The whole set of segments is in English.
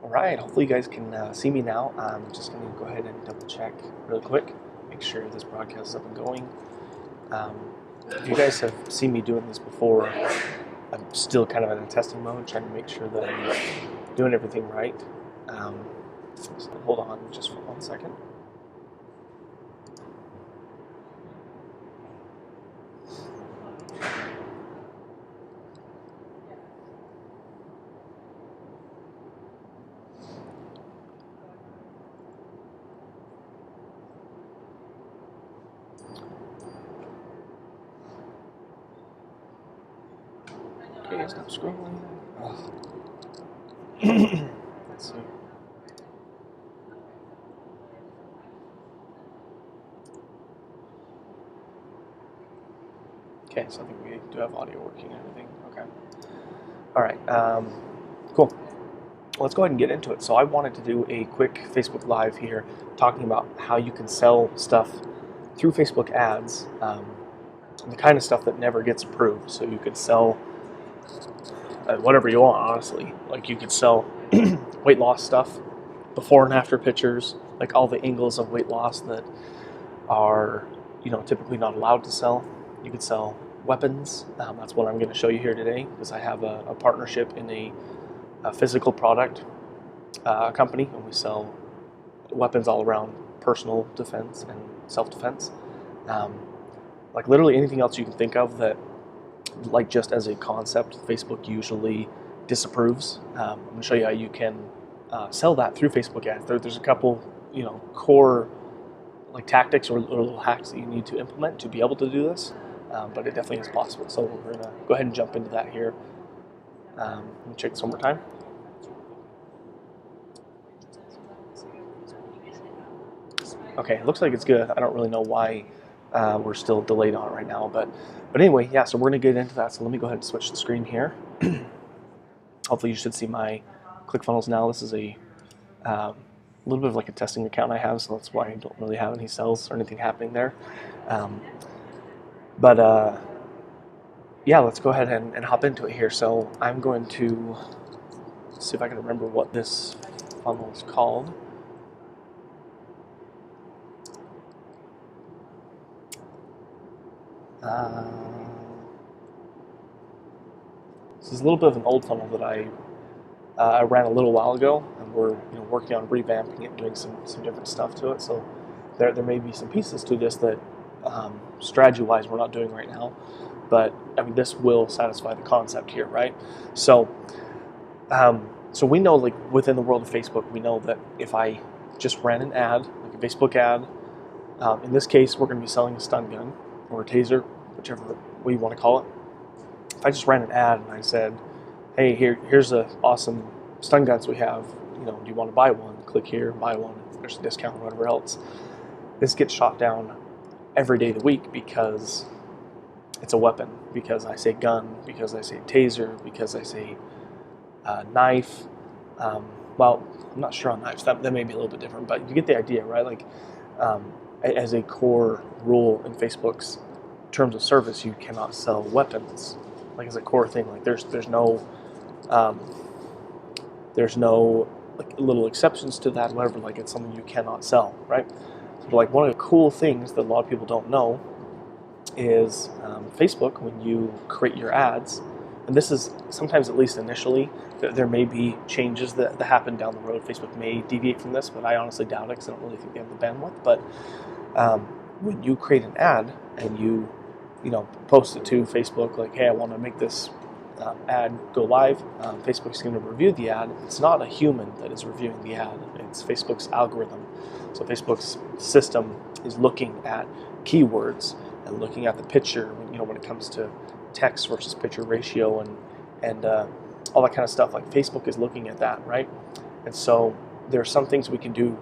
All right, hopefully you guys can see me now. I'm just going to go ahead and double check really quick, make sure this broadcast is up and going. Um, if you guys have seen me doing this before, I'm still kind of in a testing mode, trying to make sure that I'm doing everything right. So hold on just for 1 second. Okay, stop scrolling. Let's see. Okay, so I think we do have audio working and everything. Okay. All right. Cool. Let's go ahead and get into it. So I wanted to do a quick Facebook Live here talking about how you can sell stuff through Facebook ads, the kind of stuff that never gets approved. So you could sell whatever you want, honestly. Like you could sell weight loss stuff, before and after pictures, like all the angles of weight loss that are, typically not allowed to sell. You could sell weapons. That's what I'm going to show you here today, because I have a partnership in a physical product company, and we sell weapons all around personal defense and self-defense. Like literally anything else you can think of that, like just as a concept, Facebook usually disapproves. I'm going to show you how you can sell that through Facebook ads. There's a couple, core like tactics or little hacks that you need to implement to be able to do this, but it definitely is possible. So we're going to go ahead and jump into that here. Let me check this one more time. Okay, it looks like it's good. I don't really know why we're still delayed on it right now, but anyway, yeah, so we're going to get into that. So let me go ahead and switch the screen here. Hopefully you should see my ClickFunnels now. This is a little bit of like a testing account I have, so that's why I don't really have any sales or anything happening there. Yeah, let's go ahead and hop into it here. So I'm going to see if I can remember what this funnel is called. This is a little bit of an old funnel that I ran a little while ago, and we're working on revamping it, doing some different stuff to it. So there may be some pieces to this that strategy-wise we're not doing right now, but I mean this will satisfy the concept here, right? So so we know, like within the world of Facebook, we know that if I just ran an ad, like a Facebook ad, in this case we're going to be selling a stun gun or a taser, whichever we want to call it. If I just ran an ad and I said, hey, here's the awesome stun guns we have, do you want to buy one? Click here, buy one, there's a discount or whatever else. This gets shot down every day of the week because it's a weapon, because I say gun, because I say taser, because I say knife. Well, I'm not sure on knives, that may be a little bit different, but you get the idea, right? Like as a core rule in Facebook's terms of service, you cannot sell weapons. Like as a core thing, like there's no like little exceptions to that, whatever. Like it's something you cannot sell, right? So like one of the cool things that a lot of people don't know is Facebook, when you create your ads, and this is sometimes, at least initially, there may be changes that happen down the road. Facebook may deviate from this, but I honestly doubt it because I don't really think they have the bandwidth. But when you create an ad and you post it to Facebook, like, hey, I want to make this ad go live, Facebook's going to review the ad. It's not a human that is reviewing the ad. It's Facebook's algorithm. So Facebook's system is looking at keywords and looking at the picture, when it comes to text versus picture ratio and all that kind of stuff. Like Facebook is looking at that, right? And so there are some things we can do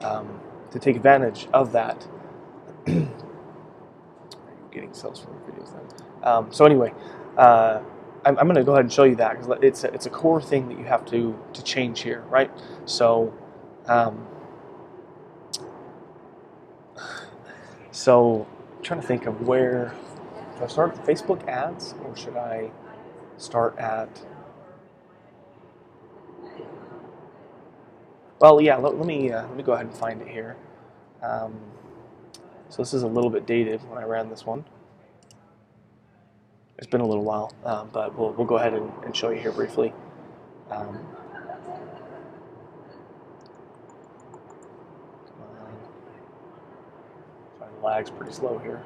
to take advantage of that. Getting sales from videos then. So anyway, I'm going to go ahead and show you that because it's a core thing that you have to change here, right? So so I'm trying to think of where. Do I start at Facebook ads or should I start at Well, yeah. Let me go ahead and find it here. Um, so this is a little bit dated when I ran this one. It's been a little while, but we'll go ahead and show you here briefly. Um, sorry, the lag's pretty slow here.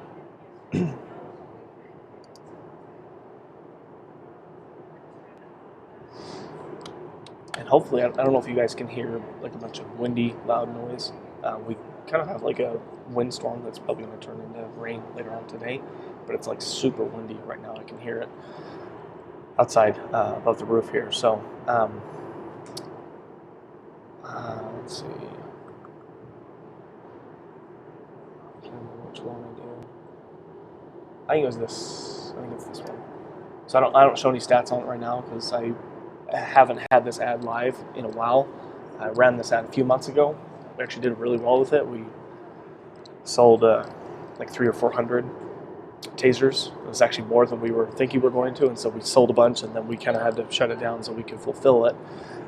And hopefully, I don't know if you guys can hear like a bunch of windy, loud noise. We kind of have like a windstorm that's probably going to turn into rain later on today, but it's like super windy right now. I can hear it outside above the roof here. So let's see. I can't remember which one I do. I think it was this. I think it's this one. So I don't show any stats on it right now because I haven't had this ad live in a while. I ran this ad a few months ago. We actually did really well with it. We sold like 300 or 400 tasers. It was actually more than we were thinking we were going to, and so we sold a bunch, and then we kind of had to shut it down so we could fulfill it.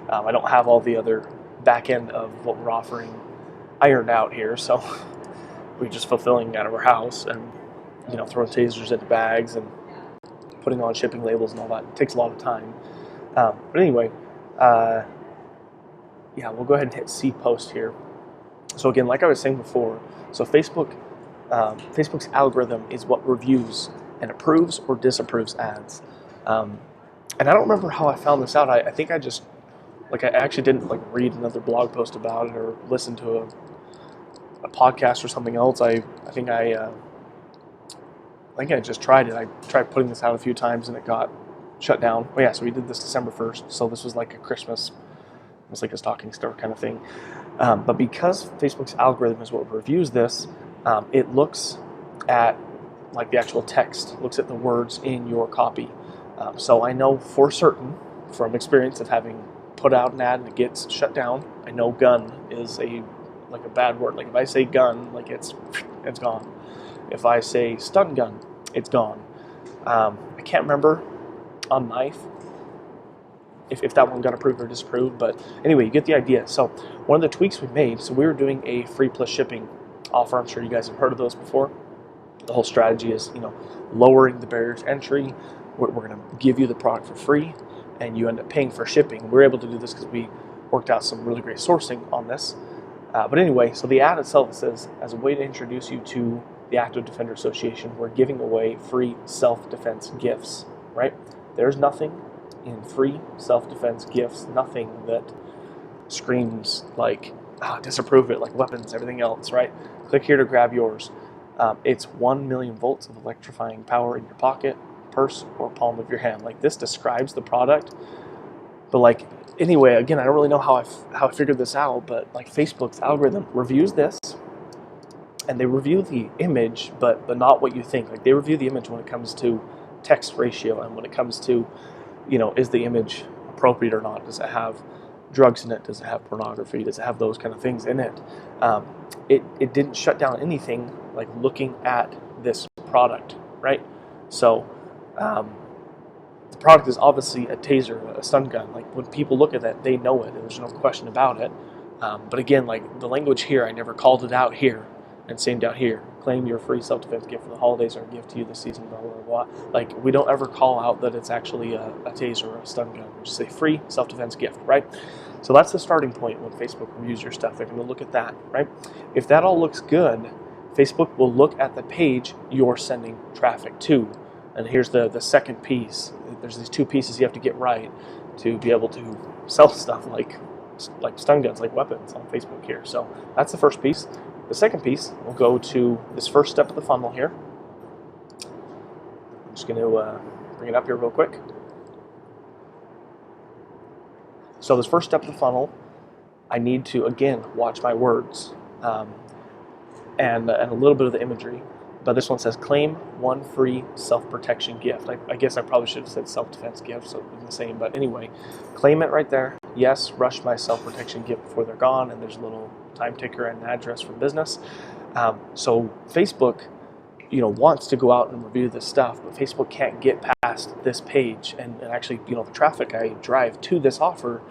I don't have all the other back end of what we're offering ironed out here, so we're just fulfilling out of our house and throwing tasers into bags and putting on shipping labels and all that. It takes a lot of time. But anyway, yeah, we'll go ahead and hit see post here. So again, like I was saying before, so Facebook's algorithm is what reviews and approves or disapproves ads. And I don't remember how I found this out. I think I actually didn't read another blog post about it or listen to a podcast or something else. I think I just tried it. I tried putting this out a few times and it got shut down. Oh yeah, so we did this December 1st. So this was like a Christmas, it was like a stocking store kind of thing. But because Facebook's algorithm is what reviews this, it looks at like the actual text, looks at the words in your copy. So I know for certain from experience of having put out an ad and it gets shut down, I know gun is a bad word. Like if I say gun, it's gone. If I say stun gun, it's gone. I can't remember on knife if that one got approved or disapproved, but anyway, you get the idea. So one of the tweaks we made, so we were doing a free plus shipping offer. I'm sure you guys have heard of those before. The whole strategy is, lowering the barriers to entry. We're going to give you the product for free, and you end up paying for shipping. We're able to do this because we worked out some really great sourcing on this. But anyway, so the ad itself says, as a way to introduce you to the Active Defender Association, we're giving away free self-defense gifts, right? There's nothing in free self-defense gifts, nothing that screams disapprove it, like weapons, everything else, right? Click here to grab yours. It's 1 million volts of electrifying power in your pocket, purse, or palm of your hand. This describes the product, but anyway, again, I don't really know how I figured this out, but Facebook's algorithm reviews this, and they review the image, but not what you think. They review the image when it comes to text ratio and when it comes to, is the image appropriate or not? Does it have drugs in it? Does it have pornography? Does it have those kind of things in it? It didn't shut down anything looking at this product, right? So the product is obviously a taser, a stun gun. When people look at that, they know it. There's no question about it. But again, the language here, I never called it out here. And same down here, claim your free self-defense gift for the holidays or a gift to you this season, blah, blah, blah. We don't ever call out that it's actually a taser or a stun gun. We just say free self-defense gift, right? So that's the starting point when Facebook reviews your stuff. They're going to look at that, right? If that all looks good, Facebook will look at the page you're sending traffic to. And here's the second piece. There's these two pieces you have to get right to be able to sell stuff like stun guns, like weapons on Facebook here. So that's the first piece. The second piece, we'll go to this first step of the funnel here. I'm just going to bring it up here real quick. So this first step of the funnel, I need to, again, watch my words and a little bit of the imagery. But this one says, claim one free self-protection gift. I guess I probably should have said self-defense gift, so it's the same. But anyway, claim it right there. Yes, rush my self-protection gift before they're gone. And there's a little time ticker and an address for business. So Facebook, wants to go out and review this stuff, but Facebook can't get past this page. And actually, the traffic I drive to this offer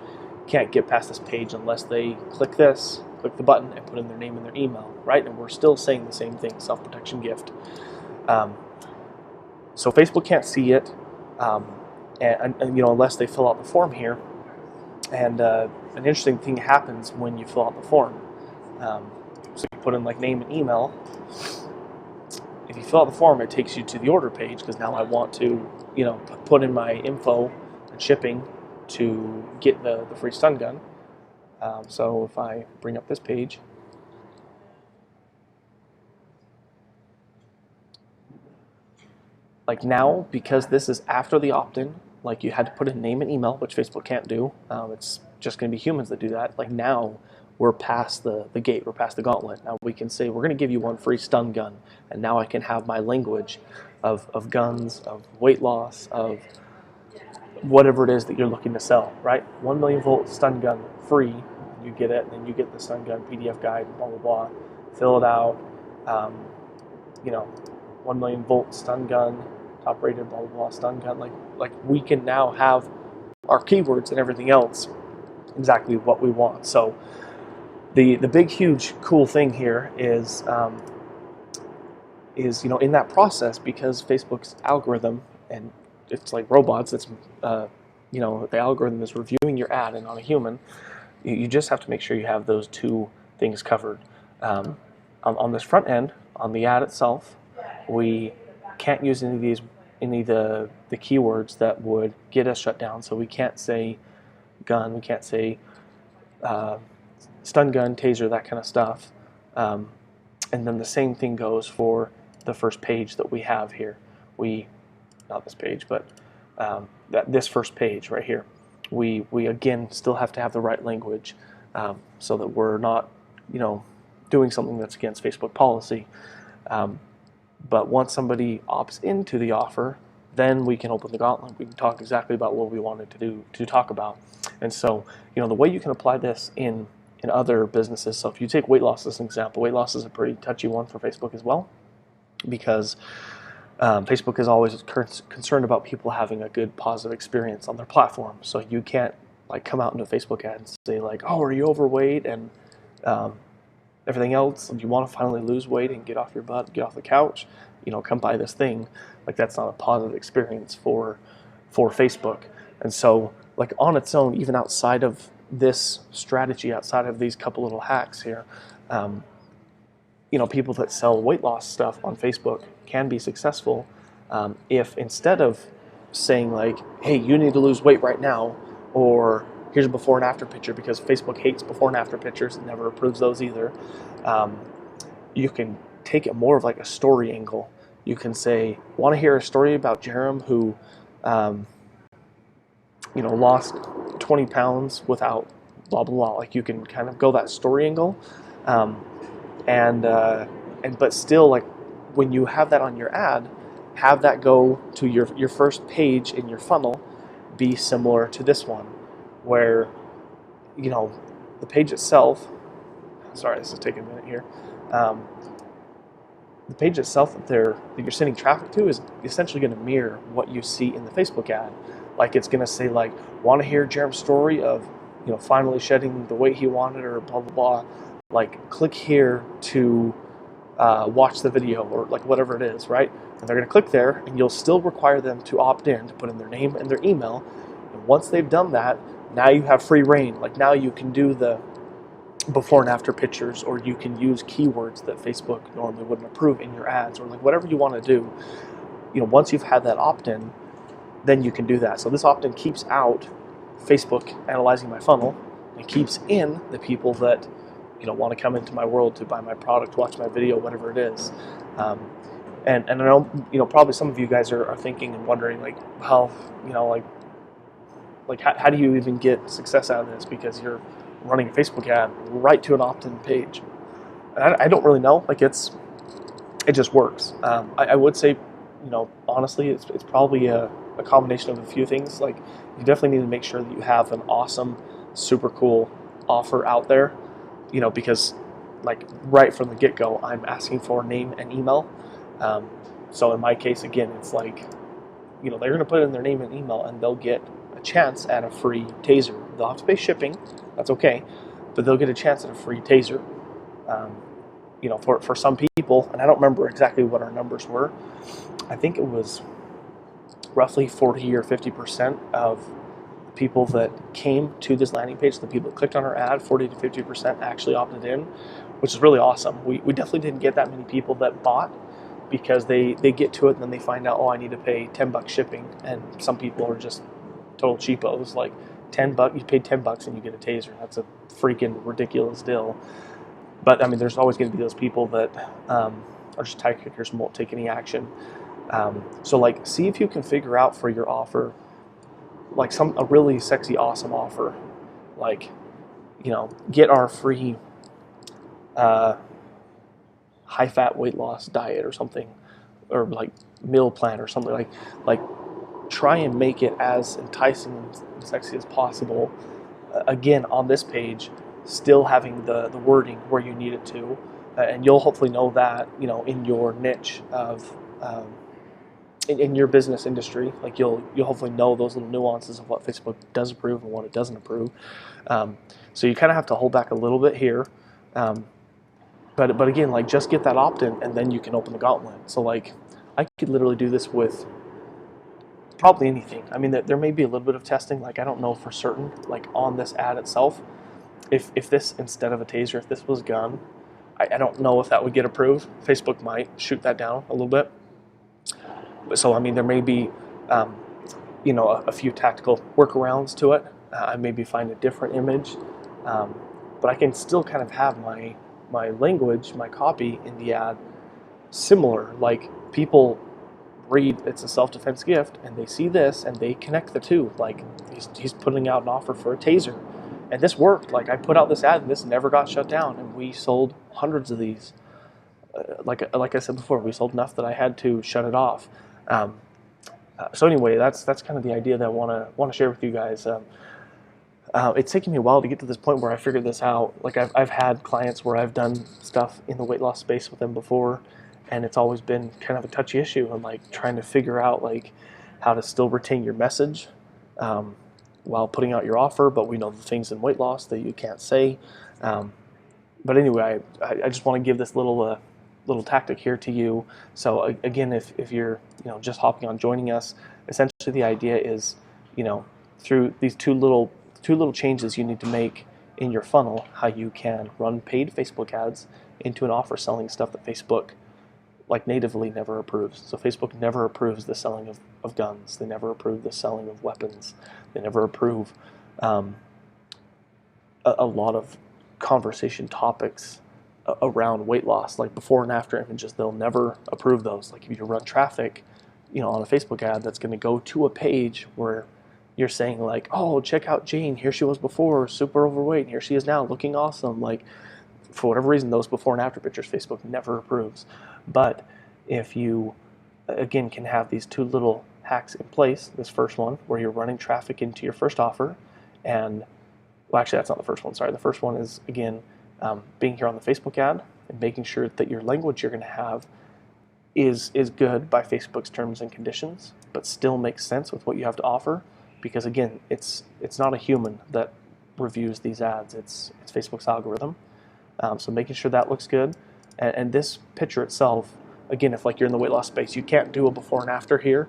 can't get past this page unless they click the button and put in their name and their email, right? And we're still saying the same thing, self-protection gift. So Facebook can't see it, and unless they fill out the form here. And an interesting thing happens when you fill out the form. So you put in like name and email. If you fill out the form, it takes you to the order page, because now I want to, put in my info and shipping to get the free stun gun. So if I bring up this page, like now, because this is after the opt-in, like you had to put in name and email, which Facebook can't do. It's just going to be humans that do that. Like now, we're past the gate, we're past the gauntlet. Now we can say, we're going to give you one free stun gun, and now I can have my language of guns, of weight loss, of whatever it is that you're looking to sell, right? 1 million volt stun gun free, you get it, and then you get the stun gun PDF guide, blah, blah, blah, fill it out, 1 million volt stun gun, top rated, blah, blah, blah, stun gun. Like we can now have our keywords and everything else exactly what we want. So the big, huge, cool thing here is in that process, because Facebook's algorithm, and it's like robots, it's the algorithm is reviewing your ad and not a human. You just have to make sure you have those two things covered. On this front end, on the ad itself, we can't use any of the keywords that would get us shut down. So we can't say gun, we can't say stun gun, taser, that kind of stuff. And then the same thing goes for the first page that we have here. Not this page, but this first page right here. We again still have to have the right language, so that we're not, doing something that's against Facebook policy. But once somebody opts into the offer, then we can open the gauntlet. We can talk exactly about what we wanted to talk about. And so, the way you can apply this in other businesses. So if you take weight loss as an example, weight loss is a pretty touchy one for Facebook as well, because Facebook is always concerned about people having a good, positive experience on their platform. So you can't come out into a Facebook ad and say oh, are you overweight and everything else, and you want to finally lose weight and get off your butt, get off the couch, come buy this thing. That's not a positive experience for Facebook. And so on its own, even outside of this strategy, outside of these couple little hacks here, people that sell weight loss stuff on Facebook can be successful if, instead of saying hey, you need to lose weight right now, or here's a before and after picture, because Facebook hates before and after pictures and never approves those either, you can take it more of a story angle. You can say, want to hear a story about Jerem who lost 20 pounds without blah, blah, blah. You can kind of go that story angle. But still, when you have that on your ad, have that go to your first page in your funnel be similar to this one, where, the page itself, sorry, this is taking a minute here, the page itself that you're sending traffic to is essentially going to mirror what you see in the Facebook ad. It's going to say, want to hear Jerem's story of, finally shedding the weight he wanted, or blah, blah, blah. Click here to watch the video, or whatever it is, right? And they're going to click there, and you'll still require them to opt in, to put in their name and their email. And once they've done that, now you have free reign. Now you can do the before and after pictures, or you can use keywords that Facebook normally wouldn't approve in your ads, or whatever you want to do. Once you've had that opt-in, then you can do that. So this opt-in keeps out Facebook analyzing my funnel, and keeps in the people that want to come into my world to buy my product, watch my video, whatever it is. And I know probably some of you guys are thinking and wondering how do you even get success out of this, because you're running a Facebook ad right to an opt-in page. And I don't really know. It just works. I would say, honestly, it's probably a combination of a few things. You definitely need to make sure that you have an awesome, super cool offer out there, because right from the get-go, I'm asking for name and email. So in my case, again, it's they're going to put in their name and email, and they'll get a chance at a free taser. They'll have to pay shipping, that's okay, but they'll get a chance at a free taser. For some people, and I don't remember exactly what our numbers were. I think it was roughly 40 or 50% of people that came to this landing page, the people that clicked on our ad, 40 to 50% actually opted in, which is really awesome. We definitely didn't get that many people that bought, because they get to it and then they find out, oh, I need to pay $10 shipping, and some people are just total cheapos. Like $10, you paid $10 and you get a taser. That's a freaking ridiculous deal. But I mean, there's always going to be those people that are just tire kickers and won't take any action. So like, see if you can figure out for your offer, like a really sexy, awesome offer, like, get our free high-fat weight loss diet or something, or like meal plan or something, like try and make it as enticing and sexy as possible. Again, on this page, still having the wording where you need it to, and you'll hopefully know that, in your niche of in your business industry, like you'll hopefully know those little nuances of what Facebook does approve and what it doesn't approve. So you kind of have to hold back a little bit here, but again, like, just get that opt-in and then you can open the gauntlet. So like, I could literally do this with probably anything. I mean, there may be a little bit of testing. Like, I don't know for certain, like on this ad itself, if this, instead of a taser, if this was gun, I don't know if that would get approved. Facebook might shoot that down a little bit. So, I mean, there may be, a few tactical workarounds to it. I maybe find a different image, but I can still kind of have my language, my copy in the ad similar. Like, people read it's a self-defense gift and they see this and they connect the two. Like, he's putting out an offer for a taser, and this worked. Like, I put out this ad and this never got shut down, and we sold hundreds of these. Like I said before, we sold enough that I had to shut it off. So anyway, that's kind of the idea that I want to share with you guys. It's taken me a while to get to this point where I figured this out. Like, I've had clients where I've done stuff in the weight loss space with them before, and it's always been kind of a touchy issue, and like trying to figure out like how to still retain your message while putting out your offer. But we know the things in weight loss that you can't say. But anyway, I just want to give this little tactic here to you. So again, if you're just hopping on, joining us, essentially the idea is, through these two little changes you need to make in your funnel, how you can run paid Facebook ads into an offer selling stuff that Facebook like natively never approves. So Facebook never approves the selling of guns. They never approve the selling of weapons. They never approve a lot of conversation topics around weight loss, like before and after images. They'll never approve those. Like, if you run traffic, on a Facebook ad that's going to go to a page where you're saying like, oh, check out Jane, here she was before, super overweight, and here she is now looking awesome. Like, for whatever reason, those before and after pictures Facebook never approves. But if you, again, can have these two little hacks in place, this first one where you're running traffic into your first offer, and, well, actually that's not the first one, sorry. The first one is, again, being here on the Facebook ad and making sure that your language you're going to have is good by Facebook's terms and conditions, but still makes sense with what you have to offer. Because again, it's not a human that reviews these ads, it's Facebook's algorithm. So making sure that looks good. And this picture itself, again, if like you're in the weight loss space, you can't do a before and after here,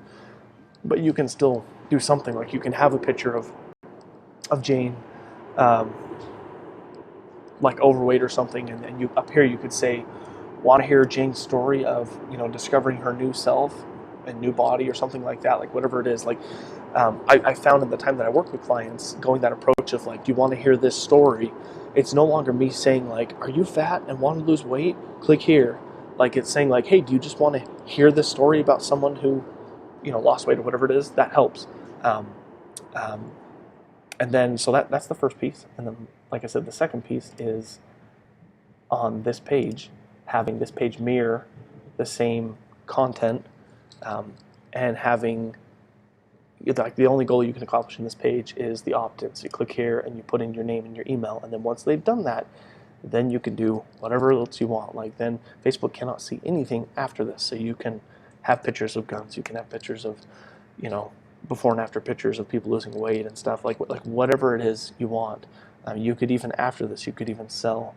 but you can still do something. Like, you can have a picture of Jane, like overweight or something, and you up here you could say, want to hear Jane's story of discovering her new self and new body, or something like that. Like, whatever it is. Like, I found in the time that I work with clients, going that approach of like, do you want to hear this story? It's no longer me saying like, are you fat and want to lose weight? Click here. Like, it's saying like, hey, do you just want to hear this story about someone who lost weight or whatever it is? That helps. And then, so that's the first piece. And then, like I said, the second piece is on this page, having this page mirror the same content, and having, like, the only goal you can accomplish in this page is the opt-in. So you click here and you put in your name and your email, and then once they've done that, then you can do whatever else you want. Like, then Facebook cannot see anything after this. So you can have pictures of guns, you can have pictures of before and after pictures of people losing weight and stuff, like whatever it is you want. You could even, after this, you could even sell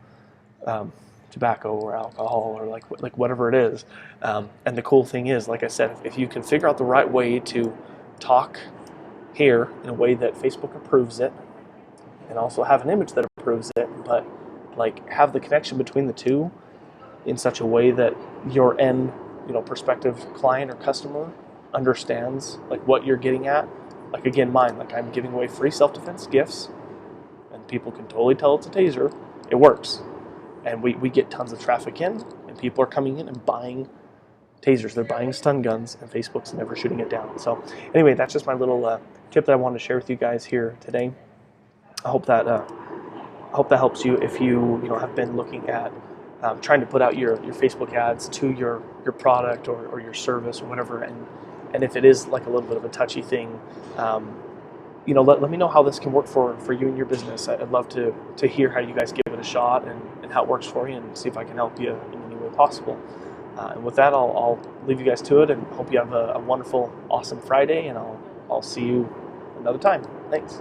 tobacco or alcohol or like whatever it is. And the cool thing is, like I said, if you can figure out the right way to talk here in a way that Facebook approves it, and also have an image that approves it, but like have the connection between the two in such a way that your end, prospective client or customer understands like what you're getting at. Like again, mine, like I'm giving away free self-defense gifts, and people can totally tell it's a taser. It works, and we get tons of traffic in, and people are coming in and buying tasers. They're buying stun guns, and Facebook's never shooting it down. So anyway, that's just my little tip that I wanted to share with you guys here today. I hope that helps you if you have been looking at trying to put out your Facebook ads to your product or your service or whatever, and if it is like a little bit of a touchy thing, let me know how this can work for you and your business. I'd love to hear how you guys give it a shot and how it works for you, and see if I can help you in any way possible. And with that, I'll leave you guys to it, and hope you have a wonderful, awesome Friday, and I'll see you another time. Thanks.